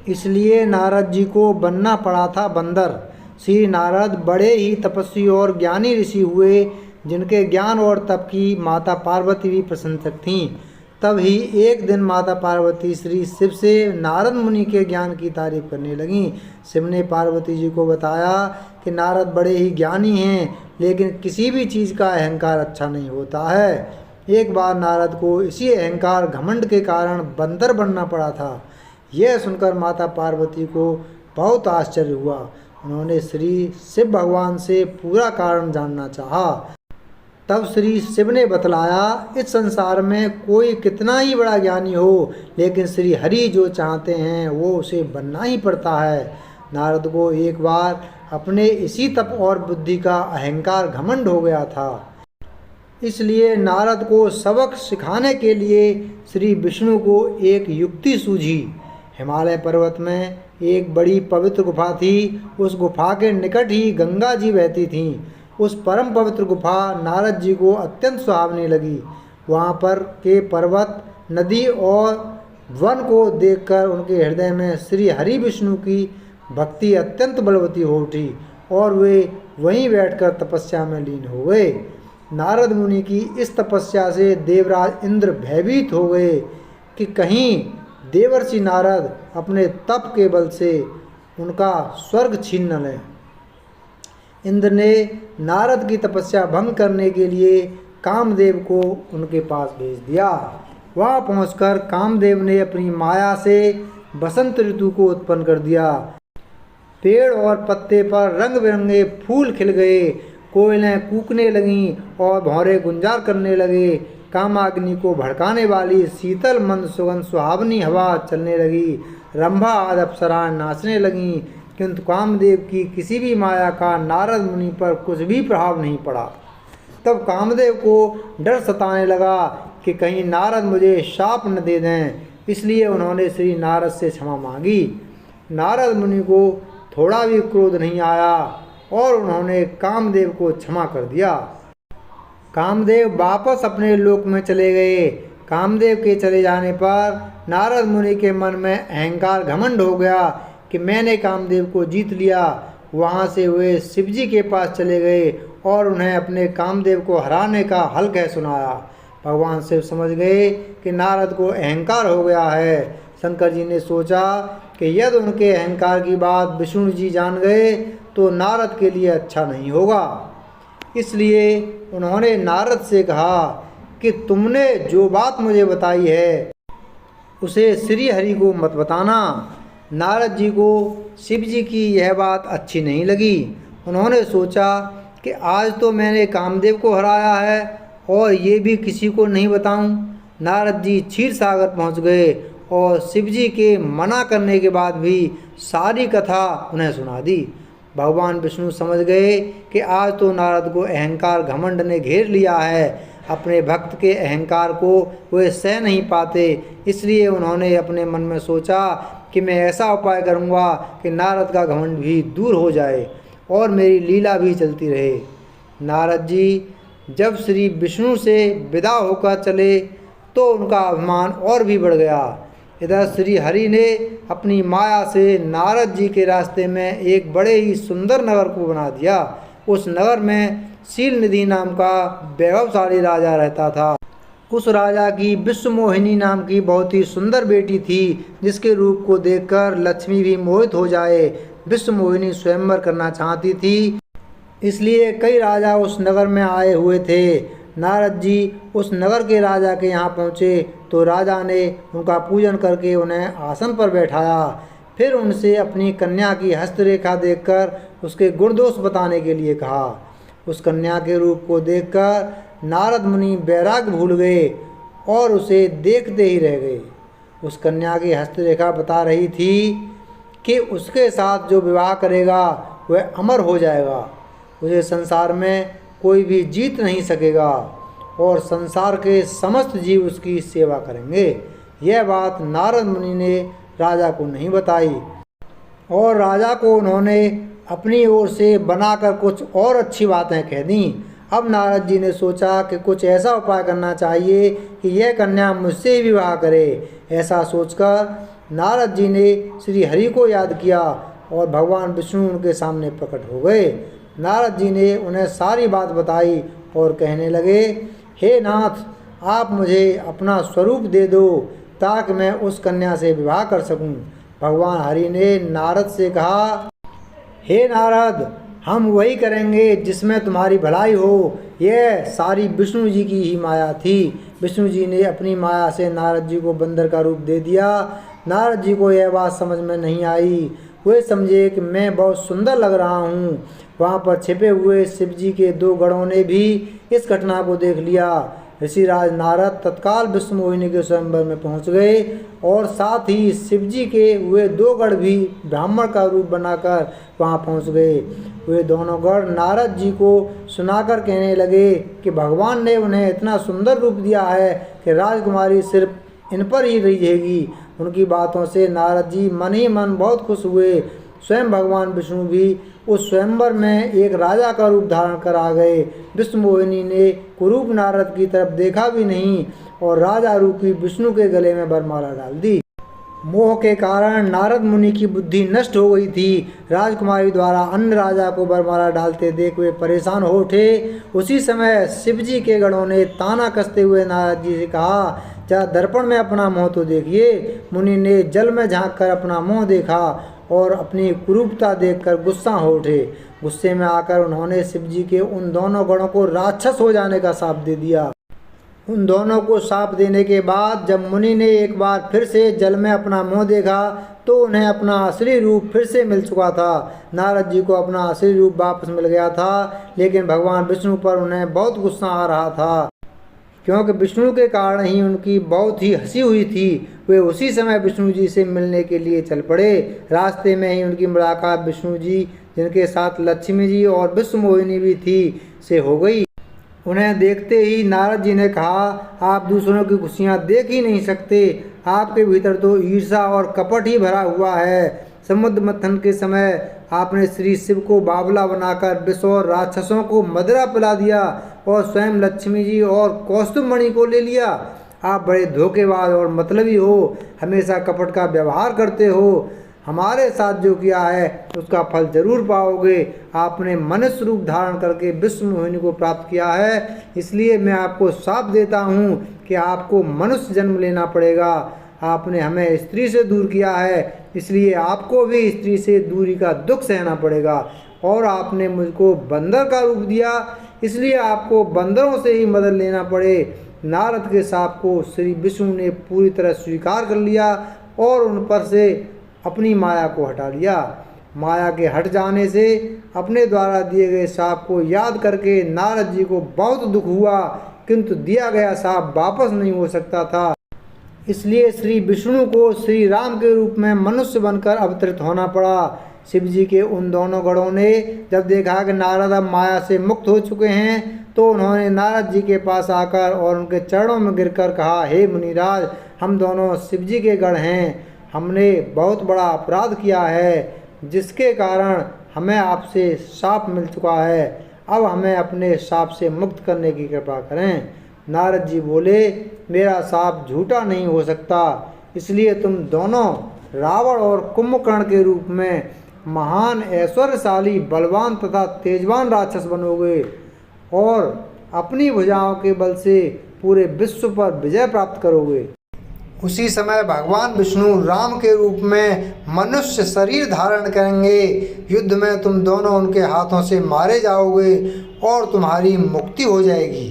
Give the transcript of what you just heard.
इसलिए नारद जी को बनना पड़ा था बंदर। श्री नारद बड़े ही तपस्वी और ज्ञानी ऋषि हुए, जिनके ज्ञान और तप की माता पार्वती भी प्रशंसक थीं। तब ही एक दिन माता पार्वती श्री शिव से नारद मुनि के ज्ञान की तारीफ करने लगीं। शिव ने पार्वती जी को बताया कि नारद बड़े ही ज्ञानी हैं, लेकिन किसी भी चीज़ का अहंकार अच्छा नहीं होता है। एक बार नारद को इसी अहंकार घमंड के कारण बंदर बनना पड़ा था। यह सुनकर माता पार्वती को बहुत आश्चर्य हुआ। उन्होंने श्री शिव भगवान से पूरा कारण जानना चाहा। तब श्री शिव ने बतलाया, इस संसार में कोई कितना ही बड़ा ज्ञानी हो, लेकिन श्री हरि जो चाहते हैं वो उसे बनना ही पड़ता है। नारद को एक बार अपने इसी तप और बुद्धि का अहंकार घमंड हो गया था। इसलिए नारद को सबक सिखाने के लिए श्री विष्णु को एक युक्ति सूझी। हिमालय पर्वत में एक बड़ी पवित्र गुफा थी। उस गुफा के निकट ही गंगा जी बहती थीं। उस परम पवित्र गुफा नारद जी को अत्यंत सुहावनी लगी। वहाँ पर के पर्वत, नदी और वन को देखकर उनके हृदय में श्री हरि विष्णु की भक्ति अत्यंत बलवती हो उठी और वे वहीं बैठकर तपस्या में लीन हो गए। नारद मुनि की इस तपस्या से देवराज इंद्र भयभीत हो गए कि कहीं देवर्षि नारद अपने तप के बल से उनका स्वर्ग छीन न लें। इंद्र ने नारद की तपस्या भंग करने के लिए कामदेव को उनके पास भेज दिया। वहाँ पहुंचकर कामदेव ने अपनी माया से बसंत ऋतु को उत्पन्न कर दिया। पेड़ और पत्ते पर रंग बिरंगे फूल खिल गए, कोयलें कूकने लगीं और भौरे गुंजार करने लगे। कामाग्नि को भड़काने वाली शीतल मंद सुगंध सुहावनी हवा चलने लगी। रंभा आदि अप्सराएं नाचने लगीं, किंतु कामदेव की किसी भी माया का नारद मुनि पर कुछ भी प्रभाव नहीं पड़ा। तब कामदेव को डर सताने लगा कि कहीं नारद मुझे शाप न दे दें। इसलिए उन्होंने श्री नारद से क्षमा मांगी। नारद मुनि को थोड़ा भी क्रोध नहीं आया और उन्होंने कामदेव को क्षमा कर दिया। कामदेव वापस अपने लोक में चले गए। कामदेव के चले जाने पर नारद मुनि के मन में अहंकार घमंड हो गया कि मैंने कामदेव को जीत लिया। वहाँ से वे शिवजी के पास चले गए और उन्हें अपने कामदेव को हराने का हल कह सुनाया। भगवान शिव समझ गए कि नारद को अहंकार हो गया है। शंकर जी ने सोचा कि यदि उनके अहंकार की बात विष्णु जी जान गए तो नारद के लिए अच्छा नहीं होगा। इसलिए उन्होंने नारद से कहा कि तुमने जो बात मुझे बताई है उसे श्री हरि को मत बताना। नारद जी को शिव जी की यह बात अच्छी नहीं लगी। उन्होंने सोचा कि आज तो मैंने कामदेव को हराया है और ये भी किसी को नहीं बताऊं। नारद जी क्षीर सागर पहुँच गए और शिव जी के मना करने के बाद भी सारी कथा उन्हें सुना दी। भगवान विष्णु समझ गए कि आज तो नारद को अहंकार घमंड ने घेर लिया है। अपने भक्त के अहंकार को वे सह नहीं पाते। इसलिए उन्होंने अपने मन में सोचा कि मैं ऐसा उपाय करूँगा कि नारद का घमंड भी दूर हो जाए और मेरी लीला भी चलती रहे। नारद जी जब श्री विष्णु से विदा होकर चले तो उनका अभिमान और भी बढ़ गया। इधर श्री हरि ने अपनी माया से नारद जी के रास्ते में एक बड़े ही सुंदर नगर को बना दिया। उस नगर में शील निधि नाम का वैभवशाली राजा रहता था। उस राजा की विश्वमोहिनी नाम की बहुत ही सुंदर बेटी थी, जिसके रूप को देखकर लक्ष्मी भी मोहित हो जाए। विश्वमोहिनी स्वयंवर करना चाहती थी, इसलिए कई राजा उस नगर में आए हुए थे। नारद जी उस नगर के राजा के यहाँ पहुँचे तो राजा ने उनका पूजन करके उन्हें आसन पर बैठाया। फिर उनसे अपनी कन्या की हस्तरेखा देखकर उसके गुण दोष बताने के लिए कहा। उस कन्या के रूप को देखकर नारद मुनि वैराग्य भूल गए और उसे देखते ही रह गए। उस कन्या की हस्तरेखा बता रही थी कि उसके साथ जो विवाह करेगा वह अमर हो जाएगा, उसे संसार में कोई भी जीत नहीं सकेगा और संसार के समस्त जीव उसकी सेवा करेंगे। यह बात नारद मुनि ने राजा को नहीं बताई और राजा को उन्होंने अपनी ओर से बनाकर कुछ और अच्छी बातें कह दी। अब नारद जी ने सोचा कि कुछ ऐसा उपाय करना चाहिए कि यह कन्या मुझसे ही विवाह करे। ऐसा सोचकर नारद जी ने श्री हरि को याद किया और भगवान विष्णु उनके सामने प्रकट हो गए। नारद जी ने उन्हें सारी बात बताई और कहने लगे, हे नाथ, आप मुझे अपना स्वरूप दे दो ताकि मैं उस कन्या से विवाह कर सकूं। भगवान हरि ने नारद से कहा, हे नारद, हम वही करेंगे जिसमें तुम्हारी भलाई हो। यह सारी विष्णु जी की ही माया थी। विष्णु जी ने अपनी माया से नारद जी को बंदर का रूप दे दिया। नारद जी को यह बात समझ में नहीं आई। वे समझे कि मैं बहुत सुंदर लग रहा हूँ। वहाँ पर छिपे हुए शिव जी के 2 गणों ने भी इस घटना को देख लिया। ऋषिराज नारद तत्काल विश्व मोहिनी के स्वयंवर में पहुँच गए और साथ ही शिव जी के वे 2 गण भी ब्राह्मण का रूप बनाकर वहाँ पहुँच गए। वे दोनों गण नारद जी को सुनाकर कहने लगे कि भगवान ने उन्हें इतना सुंदर रूप दिया है कि राजकुमारी सिर्फ इन पर ही रहेगी। उनकी बातों से नारद जी मन ही मन बहुत खुश हुए। स्वयं भगवान विष्णु भी उस स्वयंवर में एक राजा का रूप धारण कर आ गए। विष्णु मोहिनी ने कुरूप नारद की तरफ देखा भी नहीं और राजा रूपी विष्णु के गले में वरमाला डाल दी। मोह के कारण नारद मुनि की बुद्धि नष्ट हो गई थी। राजकुमारी द्वारा अन्य राजा को वरमाला डालते देख वे परेशान हो उठे। उसी समय शिव जी के गणों ने ताना कसते हुए नारद जी से कहा, जरा दर्पण में अपना मुँह तो देखिए। मुनि ने जल में झांक कर अपना मुँह देखा और अपनी कुरूपता देखकर गुस्सा हो उठे। गुस्से में आकर उन्होंने शिव जी के उन दोनों गणों को राक्षस हो जाने का शाप दे दिया। उन दोनों को शाप देने के बाद जब मुनि ने एक बार फिर से जल में अपना मुंह देखा तो उन्हें अपना असली रूप फिर से मिल चुका था। नारद जी को अपना असली रूप वापस मिल गया था, लेकिन भगवान विष्णु पर उन्हें बहुत गुस्सा आ रहा था, क्योंकि विष्णु के कारण ही उनकी बहुत ही हंसी हुई थी। वे उसी समय विष्णु जी से मिलने के लिए चल पड़े। रास्ते में ही उनकी मुलाकात विष्णु जी, जिनके साथ लक्ष्मी जी और विश्व मोहिनी भी थी, से हो गई। उन्हें देखते ही नारद जी ने कहा, आप दूसरों की खुशियाँ देख ही नहीं सकते। आपके भीतर तो ईर्ष्या और कपट ही भरा हुआ है। समुद्र मंथन के समय आपने श्री शिव को बावला बनाकर विष और राक्षसों को मदिरा पिला दिया और स्वयं लक्ष्मी जी और कौस्तुभ मणि को ले लिया। आप बड़े धोखेबाज और मतलबी हो, हमेशा कपट का व्यवहार करते हो। हमारे साथ जो किया है उसका फल जरूर पाओगे। आपने मनुष्य रूप धारण करके विश्व मोहिनी को प्राप्त किया है, इसलिए मैं आपको शाप देता हूँ कि आपको मनुष्य जन्म लेना पड़ेगा। आपने हमें स्त्री से दूर किया है, इसलिए आपको भी स्त्री से दूरी का दुख सहना पड़ेगा। और आपने मुझको बंदर का रूप दिया, इसलिए आपको बंदरों से ही मदद लेना पड़े। नारद के शाप को श्री विष्णु ने पूरी तरह स्वीकार कर लिया और उन पर से अपनी माया को हटा लिया। माया के हट जाने से अपने द्वारा दिए गए शाप को याद करके नारद जी को बहुत दुख हुआ, किंतु दिया गया शाप वापस नहीं हो सकता था। इसलिए श्री विष्णु को श्री राम के रूप में मनुष्य बनकर अवतरित होना पड़ा। शिव जी के उन दोनों गणों ने जब देखा कि नारद अब माया से मुक्त हो चुके हैं तो उन्होंने नारद जी के पास आकर और उनके चरणों में गिरकर कहा, हे मुनिराज, हम दोनों शिव जी के गण हैं। हमने बहुत बड़ा अपराध किया है, जिसके कारण हमें आपसे शाप मिल चुका है। अब हमें अपने शाप से मुक्त करने की कृपा करें। नारद जी बोले, मेरा शाप झूठा नहीं हो सकता, इसलिए तुम दोनों रावण और कुंभकर्ण के रूप में महान ऐश्वर्यशाली बलवान तथा तेजवान राक्षस बनोगे और अपनी भुजाओं के बल से पूरे विश्व पर विजय प्राप्त करोगे। उसी समय भगवान विष्णु राम के रूप में मनुष्य शरीर धारण करेंगे। युद्ध में तुम दोनों उनके हाथों से मारे जाओगे और तुम्हारी मुक्ति हो जाएगी।